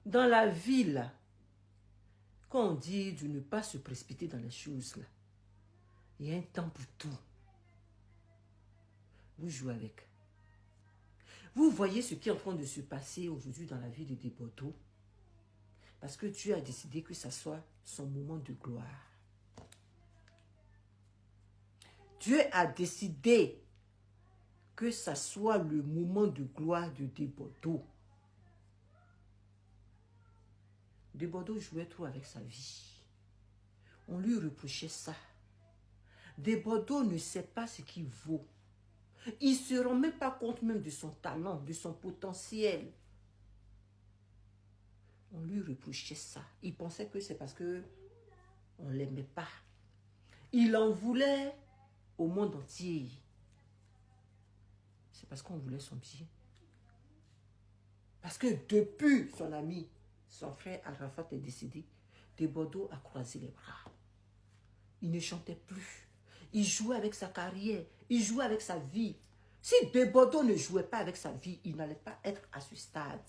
Dans la vie, là, quand on dit de ne pas se précipiter dans les choses, là, il y a un temps pour tout. Vous jouez avec. Vous voyez ce qui est en train de se passer aujourd'hui dans la vie de Desbordeaux. Parce que Dieu a décidé que ça soit son moment de gloire. Dieu a décidé que ça soit le moment de gloire de Desbordeaux. Desbordeaux jouait trop avec sa vie. On lui reprochait ça. Desbordeaux ne sait pas ce qu'il vaut. Il ne se rend même pas compte même de son talent, de son potentiel. On lui reprochait ça. Il pensait que c'est parce que on ne l'aimait pas. Il en voulait au monde entier. C'est parce qu'on voulait son bien. Parce que depuis son ami, son frère Arafat est décédé, Desbordeaux a croisé les bras. Il ne chantait plus. Il jouait avec sa carrière. Il jouait avec sa vie. Si Desbordeaux ne jouait pas avec sa vie, il n'allait pas être à ce stade.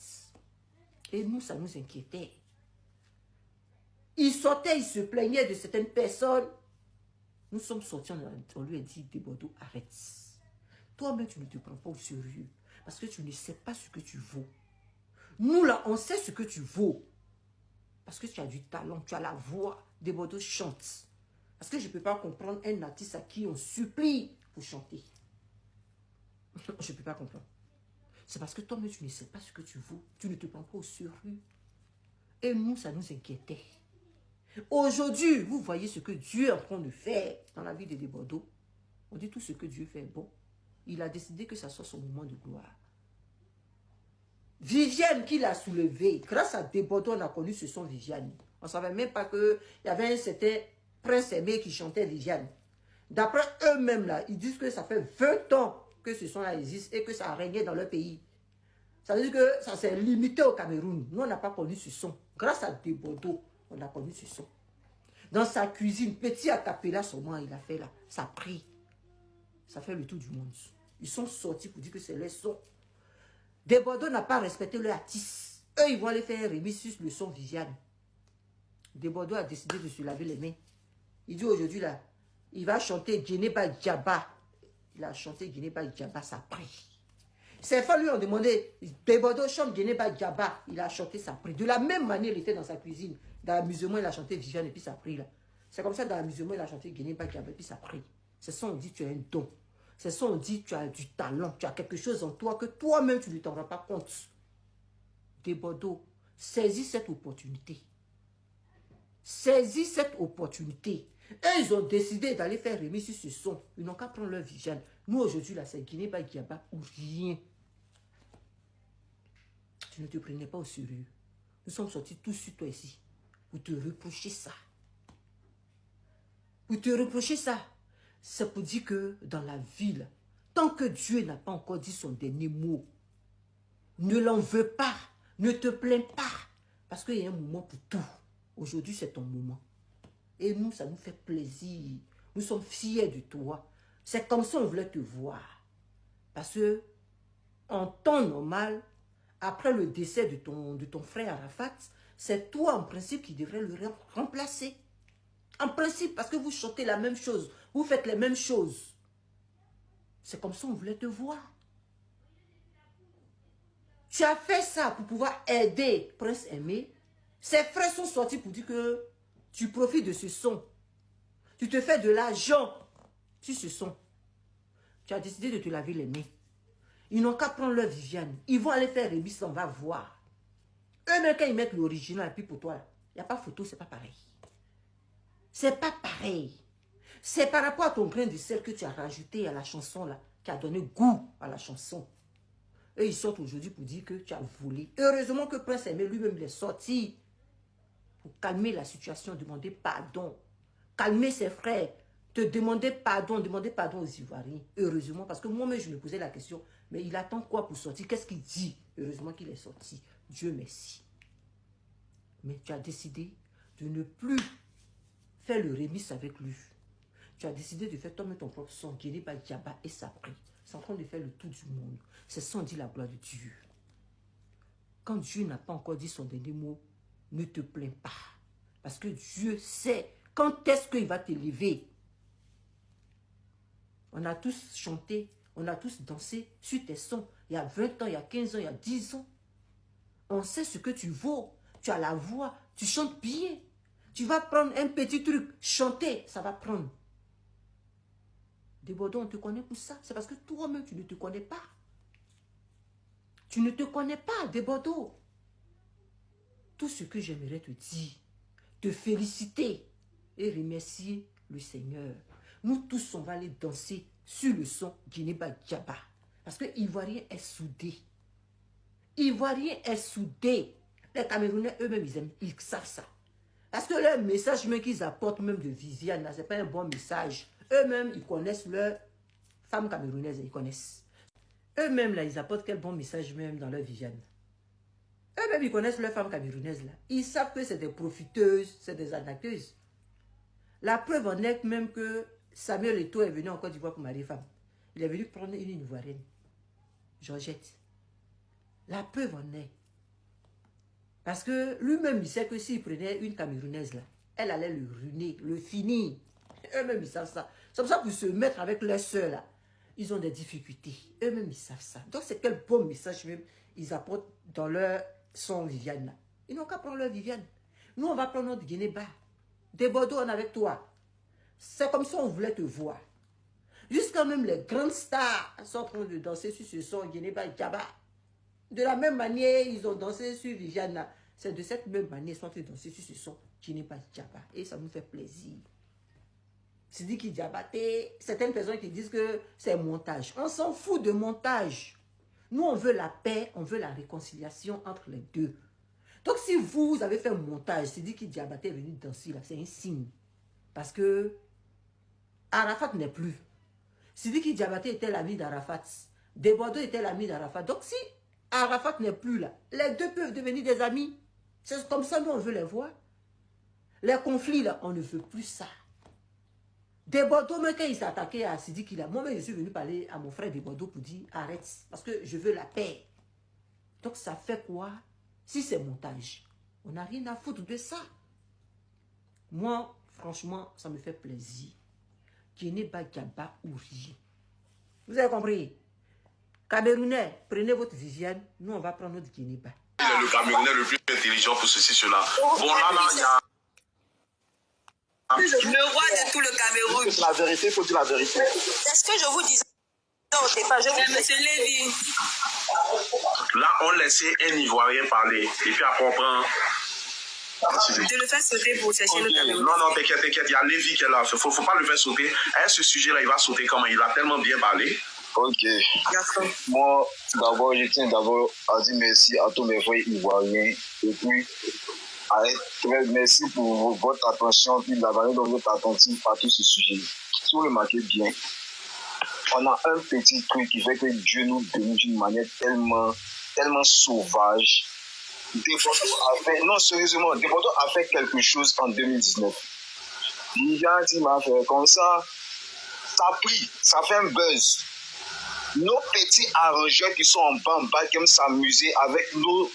Et nous, ça nous inquiétait. Il sortait, il se plaignait de certaines personnes. Nous sommes sortis, on lui a dit, Desbordeaux, arrête. Toi-même, tu ne te prends pas au sérieux. Parce que tu ne sais pas ce que tu vaux. Nous, là, on sait ce que tu vaux. Parce que tu as du talent, tu as la voix. Desbordeaux chante. Parce que je ne peux pas comprendre un artiste à qui on supplie pour chanter. Je ne peux pas comprendre. C'est parce que toi-même, tu ne sais pas ce que tu vaux. Tu ne te prends pas au sérieux. Et nous, ça nous inquiétait. Aujourd'hui, vous voyez ce que Dieu est en train de faire dans la vie de Desbordeaux. On dit tout ce que Dieu fait est bon. Il a décidé que ça soit son moment de gloire. Viviane qui l'a soulevé. Grâce à Desbordeaux, on a connu ce son Viviane. On ne savait même pas qu'il y avait un certain Prince Aimé qui chantait Viviane. D'après eux-mêmes, là, ils disent que ça fait 20 ans que ce son-là existe et que ça a régné dans leur pays. Ça veut dire que ça s'est limité au Cameroun. Nous, on n'a pas connu ce son. Grâce à Desbordeaux, on a connu ce son. Dans sa cuisine, petit a cappella seulement, il a fait là. Ça prie. Ça fait le tour du monde. Ils sont sortis pour dire que c'est leur son. Desbordeaux n'a pas respecté leur artiste. Eux, ils vont aller faire un remix sur le son Viviane. Desbordeaux a décidé de se laver les mains. Il dit aujourd'hui là, il va chanter Djeneba Djaba. Il a chanté Djeneba Djaba, ça prie. Ses femmes lui ont demandé, Desbordeaux chante Djeneba Djaba. Il a chanté, ça prie. De la même manière, il était dans sa cuisine. Dans l'amusement, il a chanté Viviane et puis ça prie là. C'est comme ça, dans l'amusement, il a chanté Djeneba Djaba et puis ça prie. C'est ça, on dit tu as un don. C'est ça, on dit tu as du talent. Tu as quelque chose en toi que toi-même, tu ne t'en rends pas compte. Desbordeaux, saisis cette opportunité. Saisis cette opportunité. Et ils ont décidé d'aller faire remis sur ce son. Ils n'ont qu'à prendre leur Viviane. Nous, aujourd'hui, là, c'est Guinée-Ba Diaba ou rien. Tu ne te prenais pas au sérieux. Nous sommes sortis tous sur toi ici. Pour te reprocher ça. Pour te reprocher ça. C'est pour dire que dans la ville, tant que Dieu n'a pas encore dit son dernier mot, ne l'en veux pas. Ne te plains pas. Parce qu'il y a un moment pour tout. Aujourd'hui, c'est ton moment. Et nous, ça nous fait plaisir. Nous sommes fiers de toi. C'est comme ça qu'on voulait te voir. Parce que, en temps normal, après le décès de ton frère Arafat, c'est toi, en principe, qui devrais le remplacer. En principe, parce que vous chantez la même chose. Vous faites les mêmes choses. C'est comme ça qu'on voulait te voir. Tu as fait ça pour pouvoir aider Prince Aimé. Ses frères sont sortis pour dire que tu profites de ce son. Tu te fais de l'argent sur ce son. Tu as décidé de te laver les mains. Ils n'ont qu'à prendre leur Viviane. Ils vont aller faire remix, on va voir. Eux-mêmes, quand ils mettent l'original, et puis pour toi, il n'y a pas photo, c'est pas pareil. C'est pas pareil. C'est par rapport à ton grain de sel que tu as rajouté à la chanson, là, qui a donné goût à la chanson. Et ils sortent aujourd'hui pour dire que tu as volé. Heureusement que Prince Aimé lui-même est sorti pour calmer la situation, demander pardon. Calmer ses frères, te demander pardon aux Ivoiriens. Heureusement, parce que moi-même, je me posais la question, mais il attend quoi pour sortir? Qu'est-ce qu'il dit? Heureusement qu'il est sorti. Dieu merci. Mais tu as décidé de ne plus faire le remix avec lui. Tu as décidé de faire toi-même ton propre son, Guinée-Ba Diaba et ça prie. C'est en train de faire le tour du monde. C'est sans dire la gloire de Dieu. Quand Dieu n'a pas encore dit son dernier mot, ne te plains pas. Parce que Dieu sait quand est-ce qu'il va te lever. On a tous chanté, on a tous dansé sur tes sons. Il y a 20 ans, il y a 15 ans, il y a 10 ans. On sait ce que tu vaux. Tu as la voix, tu chantes bien. Tu vas prendre un petit truc, chanter, ça va prendre. Desbordeaux, on te connaît pour ça. C'est parce que toi-même, tu ne te connais pas. Tu ne te connais pas, Desbordeaux. Tout ce que j'aimerais te dire, te féliciter et remercier le Seigneur. Nous tous, on va aller danser sur le son Djeneba Djaba. Parce que l'Ivoirien est soudé. L'Ivoirien est soudé. Les Camerounais, eux-mêmes, ils savent ça. Parce que le message même qu'ils apportent, même de Viviane, ce n'est pas un bon message. Eux-mêmes, ils connaissent leur femme camerounaise, ils connaissent. Eux-mêmes, là, ils apportent quel bon message même dans leur Viviane. Eux-mêmes, ils connaissent leur femme camerounaise, là. Ils savent que c'est des profiteuses, c'est des arnaqueuses. La preuve en est même que Samuel Eto'o est venu en Côte d'Ivoire pour marier femme. Il est venu prendre une Ivoirienne, Georgette. La preuve en est. Parce que lui-même, il sait que s'il prenait une Camerounaise, là, elle allait le ruiner, le finir. Eux-mêmes, ils savent ça. C'est pour ça pour se mettre avec leurs soeurs, là, ils ont des difficultés. Eux-mêmes, ils savent ça. Donc, c'est quel bon message même ils apportent dans leur son Viviane, là. Ils n'ont qu'à prendre leur Viviane. Nous, on va prendre notre Djeneba. Desbordeaux, on est avec toi. C'est comme ça on voulait te voir. Jusqu'à même les grandes stars sont en train de danser sur ce son Djeneba Djaba. De la même manière, ils ont dansé sur Viviane. C'est de cette même manière qu'ils sont en train de danser sur ce son Djeneba Djaba. Et ça nous fait plaisir. C'est dit qu'il Diabaté, certaines personnes qui disent que c'est montage. On s'en fout de montage. Nous, on veut la paix, on veut la réconciliation entre les deux. Donc, si vous avez fait un montage, c'est dit qu'il Diabaté est venu danser là, c'est un signe. Parce que Arafat n'est plus. Sidiki Diabaté était l'ami d'Arafat. Desbordeaux était l'ami d'Arafat. Donc si Arafat n'est plus là, les deux peuvent devenir des amis. C'est comme ça nous on veut les voir. Les conflits là, on ne veut plus ça. Desbordeaux, même quand il s'est attaqué à Sidiki là, moi-même je suis venu parler à mon frère Desbordeaux pour dire arrête. Parce que je veux la paix. Donc ça fait quoi? Si c'est montage, on n'a rien à foutre de ça. Moi, franchement, ça me fait plaisir. Djeneba Djaba ou rien. Vous avez compris? Camerounais, prenez votre Viviane. Nous, on va prendre notre Djeneba. Il est le Camerounais le plus intelligent pour ceci, cela. Bon, là, il y a... Le roi de tout le Cameroun. La vérité, il faut dire la vérité. C'est ce que je vous disais. Non, c'est pas, je vous Monsieur Lévy. Là, on laissait un Ivoirien parler. Et puis après, on prend... De le faire sauter pour chercher le Cameroun. Non, non, t'inquiète, t'inquiète. Il y a Lévy qui est là. Faut pas le faire sauter. À ce sujet-là, il va sauter comment? Il a tellement bien parlé. Ok. Moi, d'abord, je tiens d'abord à dire merci à tous mes frères ivoiriens. Et puis, merci pour votre attention et la manière dont vous êtes attentifs à tout ce sujet. Si vous remarquez bien, on a un petit truc qui fait que Dieu nous bénit d'une manière tellement sauvage. Desbordeaux a fait, non sérieusement, Desbordeaux a fait quelque chose en 2019. Viviane, il m'a fait comme ça a pris, ça fait un buzz. Nos petits arrangeurs qui sont en bas qui aiment s'amuser avec nos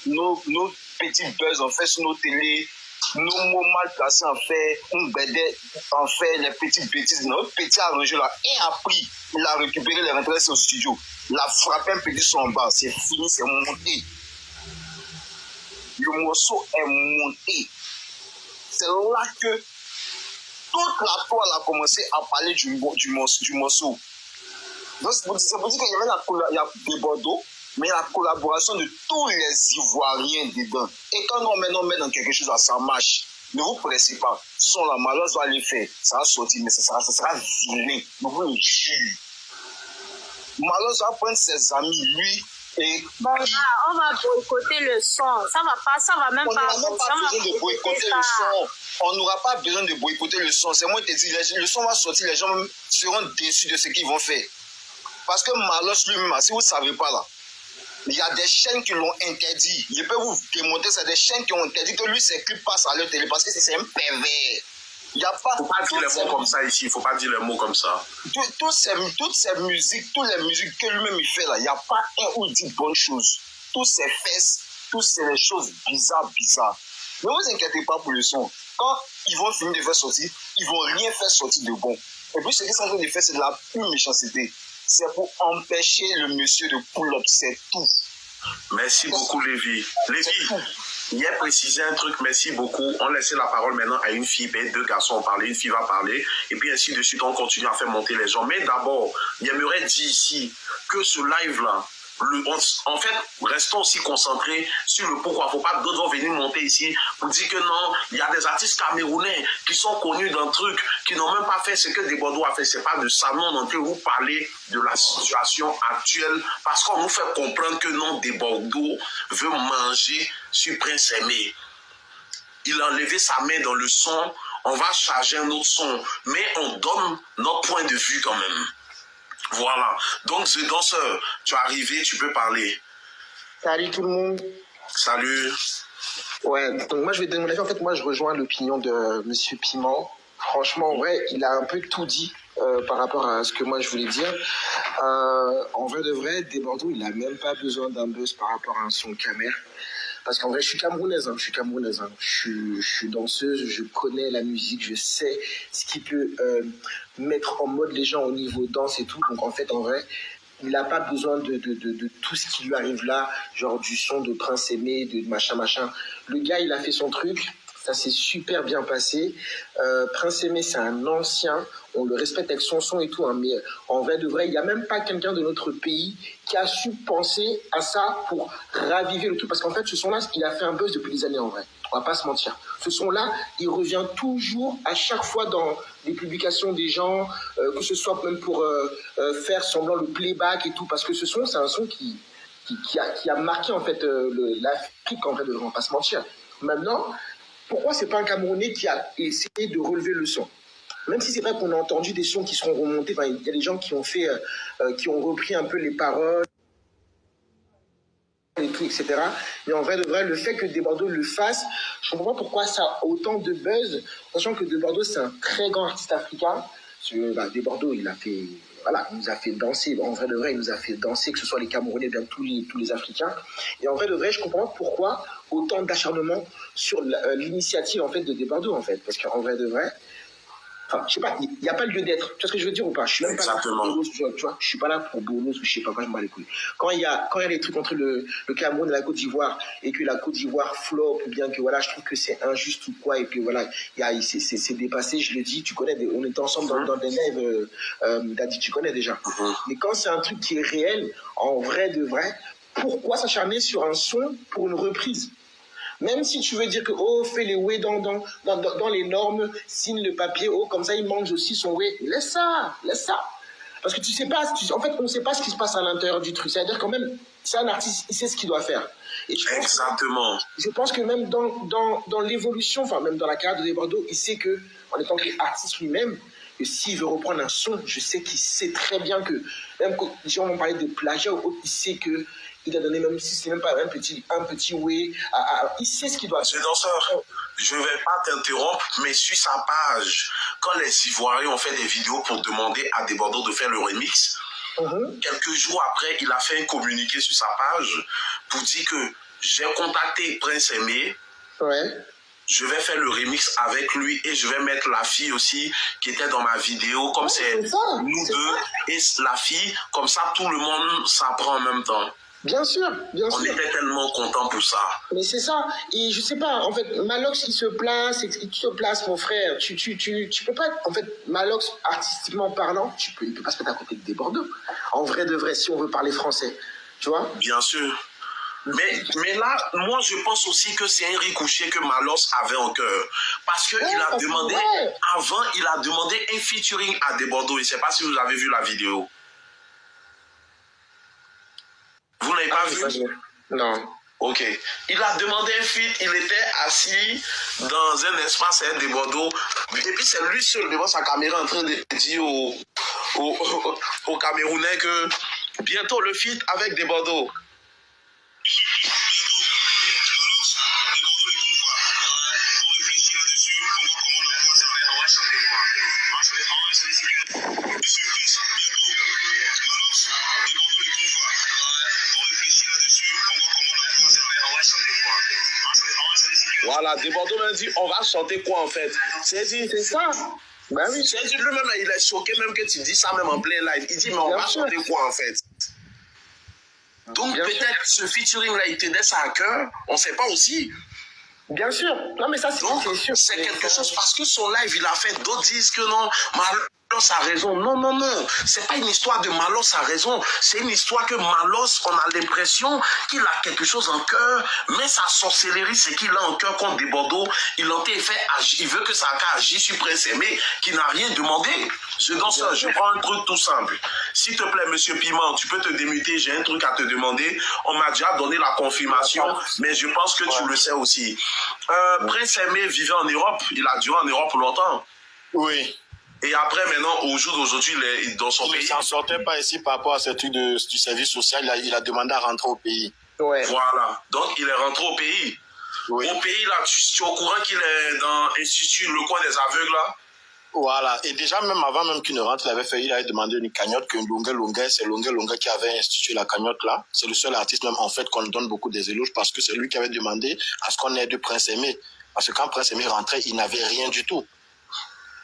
petits buzz en fait sur nos télés, nos mots mal placés en fait, en fait les petites bêtises. Notre petit arrangeur là, il a pris, il a récupéré les rentrées au studio, il a frappé un petit son en bas, c'est fini, c'est monté. Le morceau est monté. C'est là que toute la toile a commencé à parler du morceau. Donc, c'est pour dire qu'il y a Desbordeaux, mais il y a la collaboration de tous les Ivoiriens dedans. Et quand on met dans quelque chose, ça marche. Ne vous pressez pas. Son la malheur va aller faire. Ça va sortir, mais ça sera vilain. Je vous le jure. Malheur va prendre ses amis, lui. Et bon, on va boycotter le son. Ça va même pas. On n'aura même pas besoin de boycotter le son. On n'aura pas besoin de boycotter le son. C'est moi qui te dis, le son va sortir, les gens seront déçus de ce qu'ils vont faire. Parce que Malos lui-même, si vous ne savez pas là, il y a des chaînes qui l'ont interdit. Je peux vous démontrer, c'est des chaînes qui ont interdit que lui, ses clips passent à leur télé parce que c'est un pervers. Il n'y a pas. Faut pas dire les mots comme ça ici. Il ne faut pas dire les mots comme ça. Toutes ces musiques que lui-même il fait là, il n'y a pas un où il dit bonne chose. Tous ces fesses, Tout, c'est des choses bizarres. Ne vous inquiétez pas pour le son. Quand ils vont finir de faire sortir, ils vont rien faire sortir de bon. Et puis, ce qu'ils sont en train de faire, c'est de la pure méchanceté. C'est pour empêcher le monsieur de pull-up, c'est tout. Merci beaucoup, Lévi. Lévi, il a précisé un truc, merci beaucoup. On laisse la parole maintenant à une fille, ben, deux garçons ont parlé, une fille va parler, et puis ainsi de suite, on continue à faire monter les gens. Mais d'abord, j'aimerais dire ici que ce live-là, en fait, restons aussi concentrés sur le pourquoi. Il ne faut pas d'autres vont venir monter ici pour dire que non, il y a des artistes camerounais qui sont connus d'un truc, qui n'ont même pas fait ce que Desbordeaux a fait. Ce n'est pas de ça. Non, on peut vous parler de la situation actuelle parce qu'on nous fait comprendre que non, Desbordeaux veut manger sur Prince Aimé. Il a enlevé sa main dans le son. On va charger un autre son. Mais on donne notre point de vue quand même. Voilà. Donc, ce danseur, tu es arrivé, tu peux parler. Salut tout le monde. Salut. Ouais, donc moi je vais donner mon avis. En fait, moi je rejoins l'opinion de Monsieur Piment. Franchement, en vrai, il a un peu tout dit par rapport à ce que moi je voulais dire. En vrai de vrai, Desbordeaux, il n'a même pas besoin d'un buzz par rapport à un son camère. Parce qu'en vrai, je suis camerounaise. Je suis danseuse, je connais la musique, je sais ce qui peut mettre en mode les gens au niveau danse et tout. Donc en fait, en vrai, il n'a pas besoin de tout ce qui lui arrive là, genre du son de Prince Aimé, de machin. Le gars, il a fait son truc. Ça s'est super bien passé. Prince Aimé, c'est un ancien. On le respecte avec son son et tout. Hein, mais en vrai de vrai, il n'y a même pas quelqu'un de notre pays qui a su penser à ça pour raviver le truc. Parce qu'en fait, ce son-là, il a fait un buzz depuis des années en vrai. On va pas se mentir. Ce son-là, il revient toujours à chaque fois dans les publications des gens, que ce soit même pour faire semblant le playback et tout. Parce que ce son, c'est un son qui a marqué en fait l'Afrique, en fait, on va pas se mentir. Maintenant, pourquoi c'est pas un Camerounais qui a essayé de relever le son? Même si c'est vrai qu'on a entendu des sons qui seront remontés, enfin, il y a des gens qui ont fait, qui ont repris un peu les paroles et tout, etc. Mais en vrai de vrai, le fait que Desbordeaux le fasse, je comprends pas pourquoi ça a autant de buzz, sachant que Desbordeaux, c'est un très grand artiste africain. Desbordeaux, il nous a fait danser. En vrai de vrai, il nous a fait danser, que ce soit les Camerounais, bien tous les Africains. Et en vrai de vrai, je comprends pas pourquoi autant d'acharnement sur l'initiative en fait de Desbordeaux, en fait, parce qu'en vrai de vrai, enfin, je sais pas, il n'y a pas lieu d'être. Tu vois ce que je veux dire ou pas? Je suis même pas là pour Bolos, tu vois, je suis pas là pour Bolos ou je sais pas quoi, je m'en bats les couilles. Quand il y a les trucs entre le Cameroun et la Côte d'Ivoire et que la Côte d'Ivoire flop ou bien que voilà, je trouve que c'est injuste ou quoi et que voilà, c'est dépassé, je le dis, tu connais, on était ensemble dans des lives, Daddy, tu connais déjà. Mais quand c'est un truc qui est réel, en vrai de vrai, pourquoi s'acharner sur un son pour une reprise? Même si tu veux dire que, oh, fais les way dans les normes, signe le papier, oh, comme ça, il mange aussi son way. Laisse ça. Parce que tu sais pas, en fait, on ne sait pas ce qui se passe à l'intérieur du truc. C'est-à-dire quand même, c'est un artiste, il sait ce qu'il doit faire. Et Exactement. Je pense que même dans l'évolution, enfin, même dans la carrière de Desbordeaux, il sait que, en étant artiste lui-même, que s'il veut reprendre un son, je sais qu'il sait très bien que, même quand les gens vont parler de plagiat, il sait que il a donné, même si c'est même pas un petit way, il sait ce qu'il doit faire. Ce danseur, je ne vais pas t'interrompre, mais sur sa page, quand les Ivoiriens ont fait des vidéos pour demander à Desbordeaux de faire le remix, quelques jours après, il a fait un communiqué sur sa page pour dire que j'ai contacté Prince Aimé. Ouais. Je vais faire le remix avec lui et je vais mettre la fille aussi qui était dans ma vidéo, comme c'est nous deux et la fille, comme ça tout le monde s'apprend en même temps. Bien sûr. On était tellement contents pour ça. Mais c'est ça. Et je sais pas, en fait, Malox, il se place, mon frère. Tu peux pas, en fait, Malox, artistiquement parlant, il peut pas se mettre à côté de Desbordeaux. En vrai de vrai, si on veut parler français. Tu vois? Bien sûr. Mais là, moi, je pense aussi que c'est un ricochet que Malox avait en cœur. Parce qu'il a demandé, avant, il a demandé un featuring à Desbordeaux. Je ne sais pas si vous avez vu la vidéo. Vous n'avez pas vu? Non. Ok. Il a demandé un feat, il était assis dans un espace avec Desbordeaux. Et puis c'est lui seul devant sa caméra en train de dire aux Camerounais que bientôt le feat avec Desbordeaux. Voilà, De Bordeaux m'a dit, on va chanter quoi en fait? C'est ça. Ben oui. C'est dit lui-même, il est choqué même que tu dis ça même en plein live. Il dit, mais on va chanter quoi en fait? Donc peut-être ce featuring-là, il tenait ça à cœur, on ne sait pas aussi. Bien sûr. Non, mais ça, c'est sûr. C'est quelque chose parce que son live, il a fait d'autres disent que non, Malos a raison. Non, non, non. C'est pas une histoire de Malos a raison. C'est une histoire que Malos, on a l'impression qu'il a quelque chose en cœur, mais sa sorcellerie, c'est qu'il a en cœur contre des Bordeaux. Il veut que Saka agisse sur Prince Aimé, qui n'a rien demandé. Je prends un truc tout simple. S'il te plaît, monsieur Piment, tu peux te démuter, j'ai un truc à te demander. On m'a déjà donné la confirmation, mais je pense que tu le sais aussi. Prince Aimé vivait en Europe, il a duré en Europe longtemps. Oui. Et après, maintenant, au jour d'aujourd'hui, il est dans son pays. Il ne s'en sortait pas ici par rapport à ce truc du service social, il a demandé à rentrer au pays. Ouais. Voilà, donc il est rentré au pays. Oui. Au pays, là, tu es au courant qu'il est dans l'Institut, le coin des aveugles, là? Voilà, et déjà même avant même qu'il ne rentre, il avait demandé une cagnotte que Longue, c'est Longue qui avait institué la cagnotte là. C'est le seul artiste même en fait qu'on donne beaucoup des éloges parce que c'est lui qui avait demandé à ce qu'on ait de Prince Aimé. Parce que quand Prince Aimé rentrait, il n'avait rien du tout.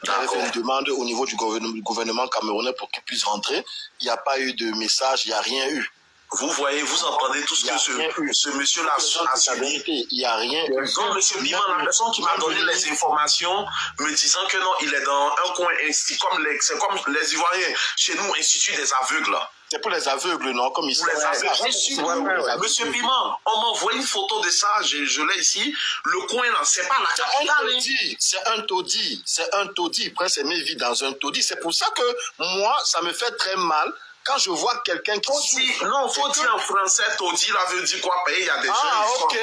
Il avait fait une demande au niveau du gouvernement camerounais pour qu'il puisse rentrer. Il n'y a pas eu de message, il n'y a rien eu. Vous voyez, vous entendez tout ce que ce monsieur-là a subi. Il n'y a rien eu. Donc, monsieur Biman, la personne qui m'a donné les informations, me disant que non, il est dans un coin, c'est comme les Ivoiriens, chez nous, Institut des aveugles. C'est pour les aveugles, non? Comme ici. Pour les aveugles. Monsieur Piment, on m'envoie une photo de ça, je l'ai ici. Le coin là, c'est pas la capitale. C'est un taudis. C'est un taudis. Prince Aimé vit dans un taudis. C'est pour ça que moi, ça me fait très mal quand je vois quelqu'un qui... Non, il faut dire en français, taudis là veut dire quoi? Il y a des gens qui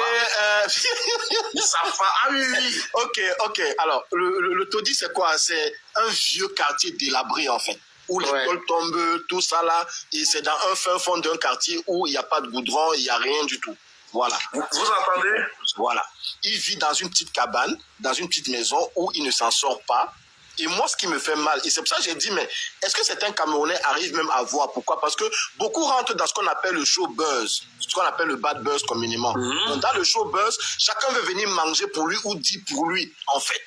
ils savent pas. Ah oui. Ok. Alors, le taudis, c'est quoi? C'est un vieux quartier délabré, en fait. Où l'école tombe, tout ça là, et c'est dans un fin fond d'un quartier où il n'y a pas de goudron, il n'y a rien du tout. Voilà. Vous entendez? Voilà. Il vit dans une petite cabane, dans une petite maison où il ne s'en sort pas. Et moi, ce qui me fait mal, et c'est pour ça que j'ai dit, mais est-ce que certains Camerounais arrivent même à voir? Pourquoi? Parce que beaucoup rentrent dans ce qu'on appelle le show buzz, ce qu'on appelle le bad buzz communément. Donc, dans le show buzz, chacun veut venir manger pour lui ou dire pour lui, en fait,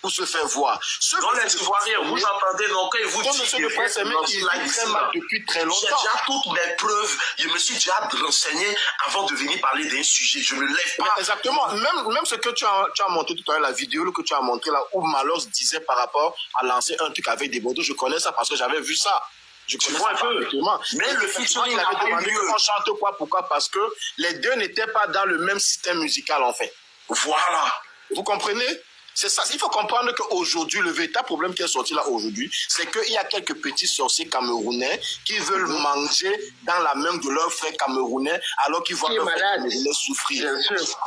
pour se faire voir. Dans les Ivoiriens, vous entendez, donc quand il vous dit que Prince Aimé, il a très mal depuis très longtemps. J'ai déjà toutes mes preuves, je me suis déjà renseigné avant de venir parler d'un sujet, je ne me lève pas. Exactement, même ce que tu as montré tout à l'heure, la vidéo que tu as montré là, où Malos disait par rapport à lancer un truc avec des Bordeaux, je connais ça parce que j'avais vu ça. Je connais ça parfaitement. Mais le featuring, il avait demandé qu'on chante quoi, pourquoi? Parce que les deux n'étaient pas dans le même système musical en fait. Voilà. Vous comprenez? C'est ça, il faut comprendre qu'aujourd'hui, le véritable problème qui est sorti là aujourd'hui, c'est qu'il y a quelques petits sorciers camerounais qui veulent manger dans la main de leurs frères camerounais alors qu'ils voient leurs frères camerounais souffrir. Bien sûr.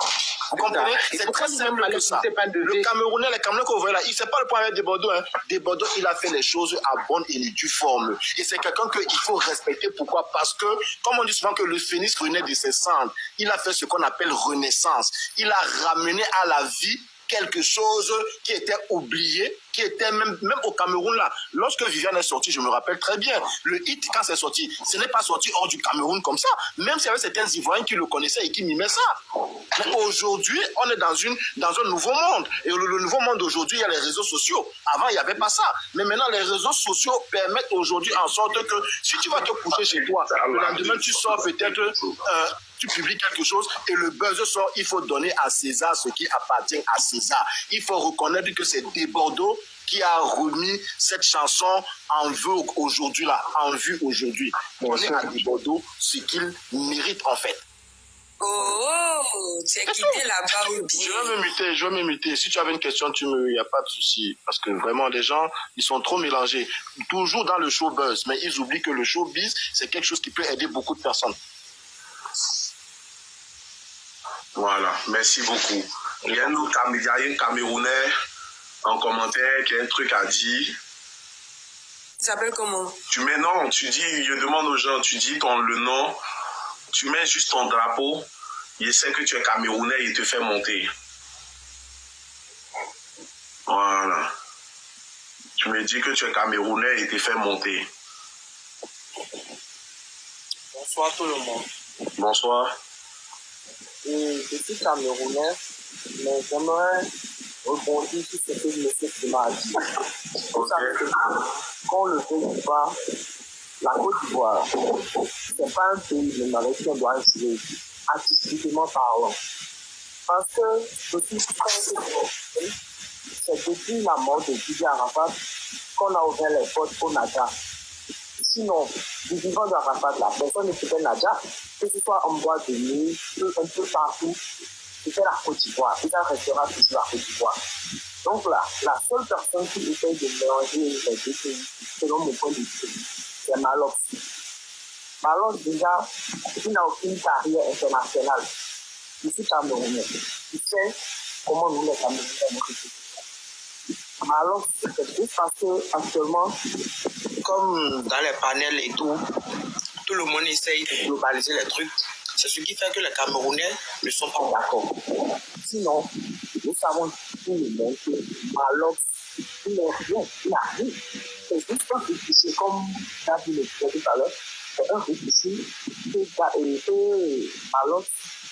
Vous comprenez? C'est très simple que ça. Le Camerounais, les Camerounais qu'on voit là, il ne sait pas le point avec Desbordeaux. Hein. Desbordeaux, il a fait les choses à bonne et due forme. Et c'est quelqu'un qu'il faut respecter. Pourquoi? Parce que, comme on dit souvent que le phénix renaît de ses cendres, il a fait ce qu'on appelle renaissance. Il a ramené à la vie quelque chose qui était oublié, qui était même au Cameroun là. Lorsque Viviane est sortie, je me rappelle très bien, le hit quand c'est sorti, ce n'est pas sorti hors du Cameroun comme ça, même s'il y avait certains Ivoiriens qui le connaissaient et qui mimaient ça. Mais aujourd'hui, on est dans un nouveau monde. Et le nouveau monde d'aujourd'hui, il y a les réseaux sociaux. Avant, il n'y avait pas ça. Mais maintenant, les réseaux sociaux permettent aujourd'hui en sorte que si tu vas te coucher chez toi, le lendemain, tu sors peut-être... tu publies quelque chose et le buzz sort, il faut donner à César ce qui appartient à César. Il faut reconnaître que c'est Desbordeaux qui a remis cette chanson en vue aujourd'hui là, en vue aujourd'hui. Donner à Desbordeaux ce qu'il mérite en fait. Oh, tu es quitté là-bas ou bien? Je vais me muter. Si tu avais une question, il n'y a pas de souci. Parce que vraiment, les gens, ils sont trop mélangés. Toujours dans le showbuzz, mais ils oublient que le showbiz, c'est quelque chose qui peut aider beaucoup de personnes. Voilà, merci beaucoup. Il y a un Camerounais en commentaire qui a un truc à dire. Il s'appelle comment? Tu mets non, tu dis, je demande aux gens, tu dis le nom, tu mets juste ton drapeau, il sait que tu es Camerounais, il te fait monter. Voilà. Tu me dis que tu es Camerounais, il te fait monter. Bonsoir tout le monde. Bonsoir. Je suis Camerounais Mais j'aimerais rebondir sur ce que M. Prima a dit. Quand on le fait pas, la Côte d'Ivoire, c'est pas un pays avec qui on doit jouer artistiquement parlant. Parce que c'est depuis la mort de Didier Arafat qu'on a ouvert les portes au Nadja. Sinon, du vivant de Arafat, la personne ne quittait Nadja, que ce soit en bois de nuit, un peu partout, c'était la Côte d'Ivoire. Et ça restera toujours la Côte d'Ivoire. Donc là, la seule personne qui essaye de mélanger les deux pays, selon mon point de vue, c'est Malox. Malox, déjà, il n'a aucune carrière internationale. Je suis camerounais. Il sait comment nous, les Camerounais, nous réfléchissons. Malox, c'est juste parce qu'actuellement, comme dans les panels et tout le monde essaye de globaliser les trucs. C'est ce qui fait que les Camerounais ne sont pas d'accord. Sinon, nous savons tout le monde que Malox, il n'est rien, il n'a rien. C'est juste un réfléchir, comme David le disait tout à l'heure, c'est un réfléchir que Malox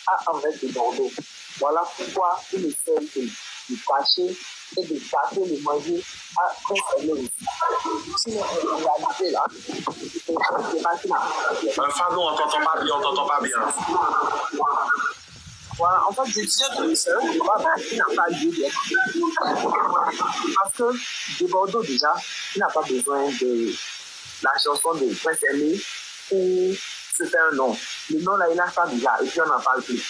a envers de Bordeaux. Voilà pourquoi il essaie de cacher et de cacher le manger à conserver aussi. Sinon, en réalité, là, Fado, on t'entend pas bien. Voilà, en fait, je disais que c'est un débat qui n'a pas lieu d'être. Parce que de Bordeaux, déjà, il n'a pas besoin de la chanson de Prince Aimé pour se faire un nom. Le nom, là, il a ça déjà, et puis on n'en parle plus.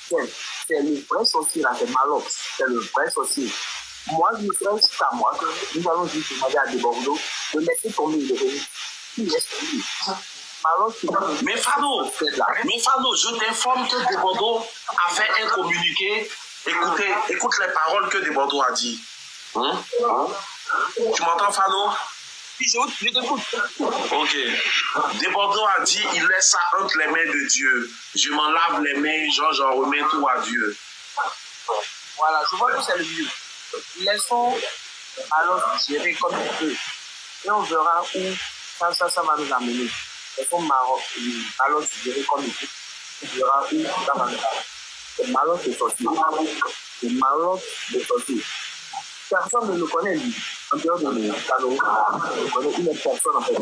C'est le vrai sorcier, là, c'est Malox. C'est le vrai sorcier. Moi, je me ferais jusqu'à moi que nous allons juste demander à de Bordeaux de laisser tomber le revenu. Il laisse tomber. Mais Fado, je t'informe que De Bordeaux a fait un communiqué. Écoute les paroles que De Bordeaux a dit. Tu m'entends, Fado? Oui, je t'écoute. Ok. De Bordeaux a dit, il laisse ça entre les mains de Dieu. Je m'en lave les mains, j'en remets tout à Dieu. Voilà, je vois que c'est le mieux. Laissons alors gérer comme il peut. Et on verra où ça va nous amener. Laissons Maroc alors gérer comme il peut. On verra où ça va nous amener. C'est Maroc est sorti. C'est Maroc est sorti. Personne ne le connaît, lui. En dehors de nous, il ne connaît une personne en fait.